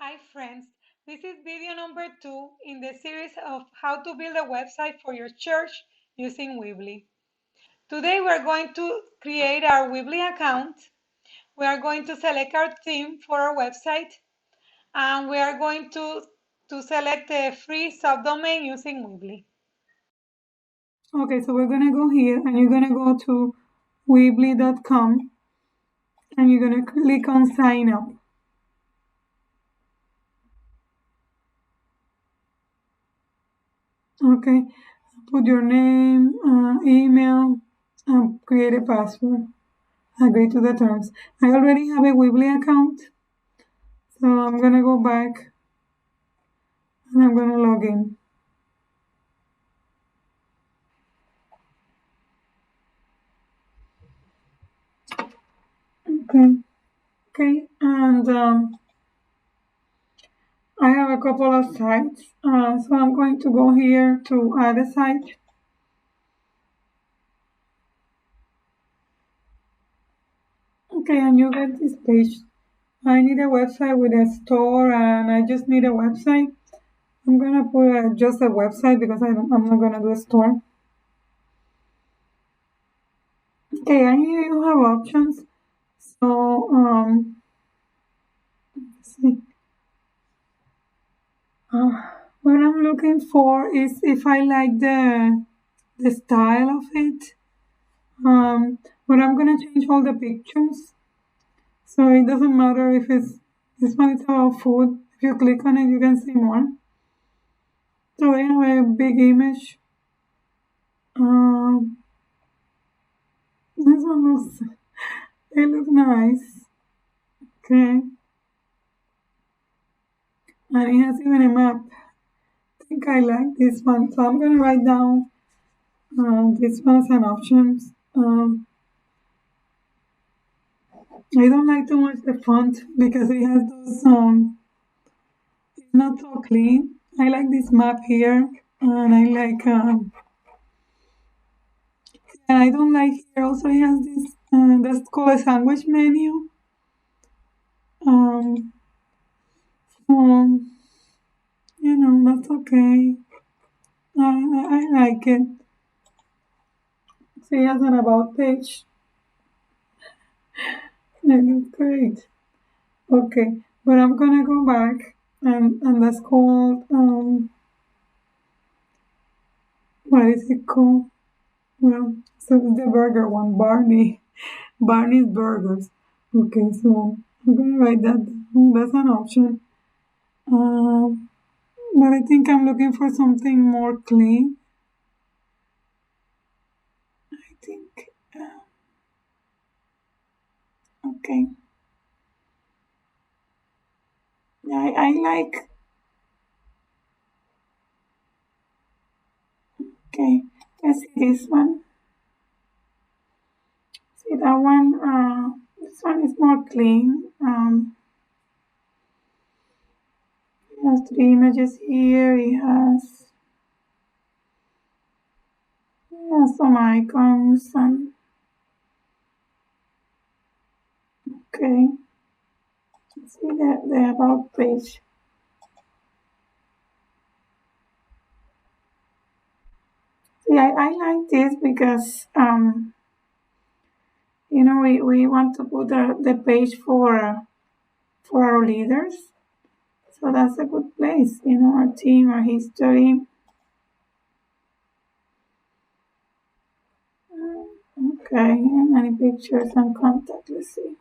Hi friends, this is video number 2 in the series of how to build a website for your church using Weebly. Today we are going to create our Weebly account. We are going to select our theme for our website and we are going to select a free subdomain using Weebly. Okay, so we're going to go here and you're going to go to weebly.com and you're going to click on sign up. Okay, put your name, email, and create a password. Agree to the terms. I already have a Weebly account, so I'm gonna go back and I'm gonna log in. Okay, and I have a couple of sites, so I'm going to go here to add a site. Okay, and you get this page. I need a website with a store, and I just need a website. I'm gonna put just a website because I'm not gonna do a store. Okay, and here you have options. So let's see. What I'm looking for is if I like the style of it. But I'm gonna change all the pictures, so it doesn't matter if it's this one is about food. If you click on it, you can see more. So I have a big image. Um, this one looks it looks nice. Okay, and it has even a map. I think I like this one, so I'm gonna write down this one as an option. I don't like too much the font because it has those it's not so clean. I like this map here, and I like and I don't like here also it has this that's called a sandwich menu. Um, so that's okay. I like it. So it has an about page. It looks great. Okay, but I'm gonna go back and that's called what is it called? Well, so it's the burger one, Barney's Burgers. Okay, so I'm gonna write that down. That's an option. Um, but I think I'm looking for something more clean. I think, okay. I like, okay, let's see this one. See that one, this one is more clean. It has 3 images here. It has some icons and, okay. Let's see the about page. See, I like this because, we want to put the page for our leaders. So that's a good place, our team, our history. Okay, and many pictures and contact. Let's see.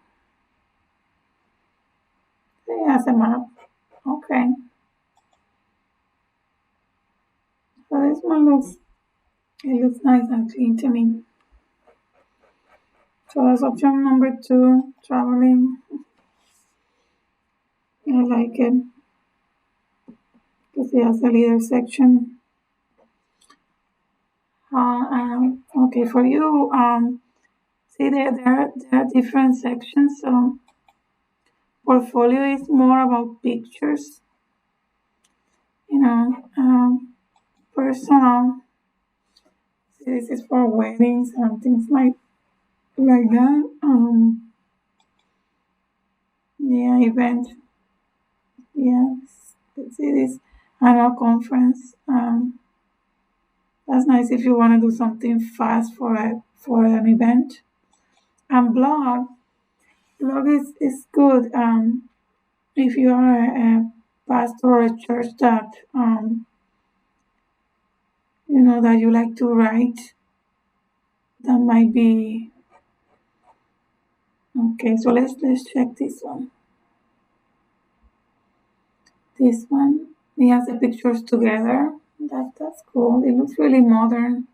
It has a map. Okay. So this one looks nice and clean to me. So that's option number 2, traveling. I like it because it has a leader section. Okay, for you, see there are different sections. So portfolio is more about pictures, personal. This is for weddings and things like that. Yeah, event. Yes, see this annual conference. That's nice if you want to do something fast for an event. And blog is good. If you are a pastor or a church that that you like to write, that might be okay. So let's check this one. This one, we have the pictures together. That's cool. It looks really modern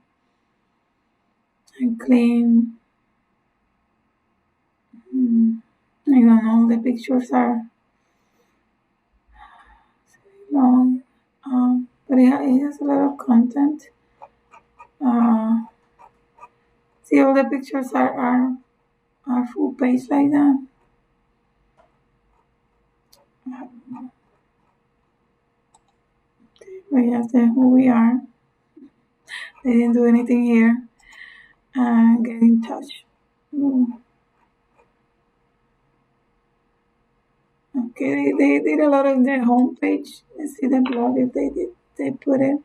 and clean. I don't know. The pictures are long, but it has a lot of content. Uh, See, all the pictures are full page like that. We have the who we are. They didn't do anything here. And get in touch. Ooh. Okay, they did a lot of their homepage. Let's see the blog if they put it.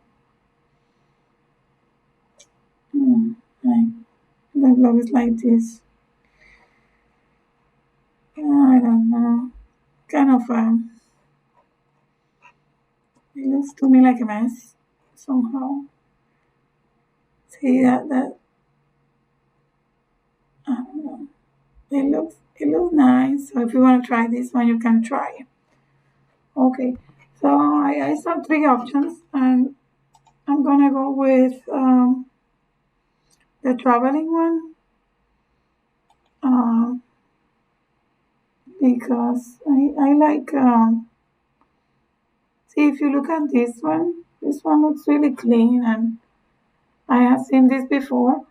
Right. The blog is like this. I don't know. Kind of it looks to me like a mess somehow. See that I don't know. It looks nice. So if you want to try this one, you can try it. Okay. So I saw three options, and I'm gonna go with the traveling one uh, because I like. See, if you look at this one looks really clean, and I have seen this before,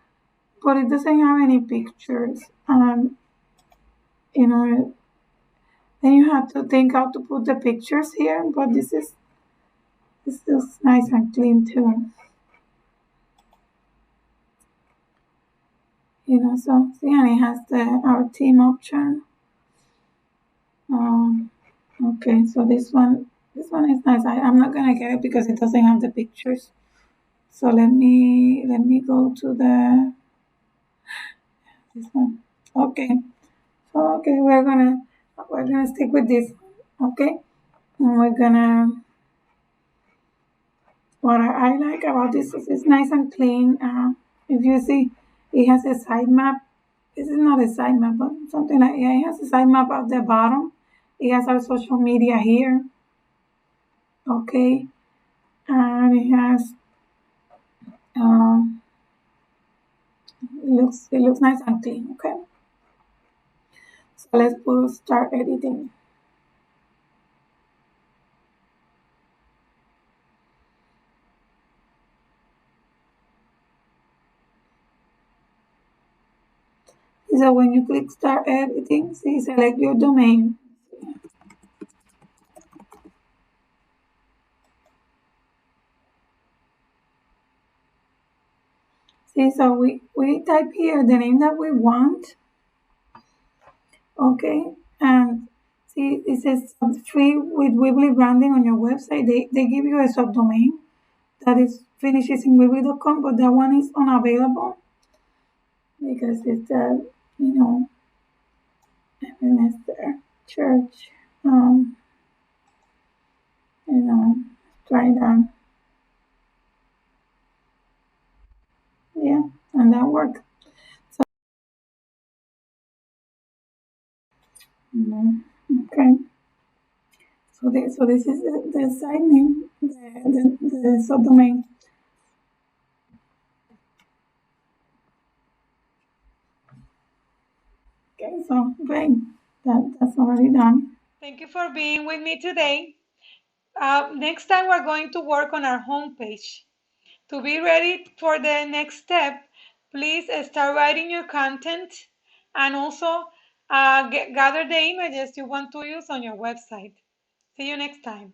but it doesn't have any pictures. You know, then you have to think how to put the pictures here. But this is nice and clean too. So see, and it has our team option. Um, okay, so this one is nice. I'm not gonna get it because it doesn't have the pictures. So let me go to this one. Okay, so okay, we're gonna stick with this. Okay, and we're gonna. What I like about this is it's nice and clean. If you see, it has a side map. This is not a side map, but something like yeah, it has a side map at the bottom. It has our social media here. Okay, and it has um, it looks nice and clean. Okay, so start editing. So when you click start editing, see select your domain. See, so we type here the name that we want. Okay, and see it says free with Weebly branding on your website. They give you a subdomain that is finishes in weebly.com, but that one is unavailable because it's you know and it's there church you know try that. Yeah, and that worked. So okay, so this is the site name, the subdomain. Okay, so great, that's already done. Thank you for being with me today. Next time, we're going to work on our homepage. To be ready for the next step, please start writing your content and also gather the images you want to use on your website. See you next time.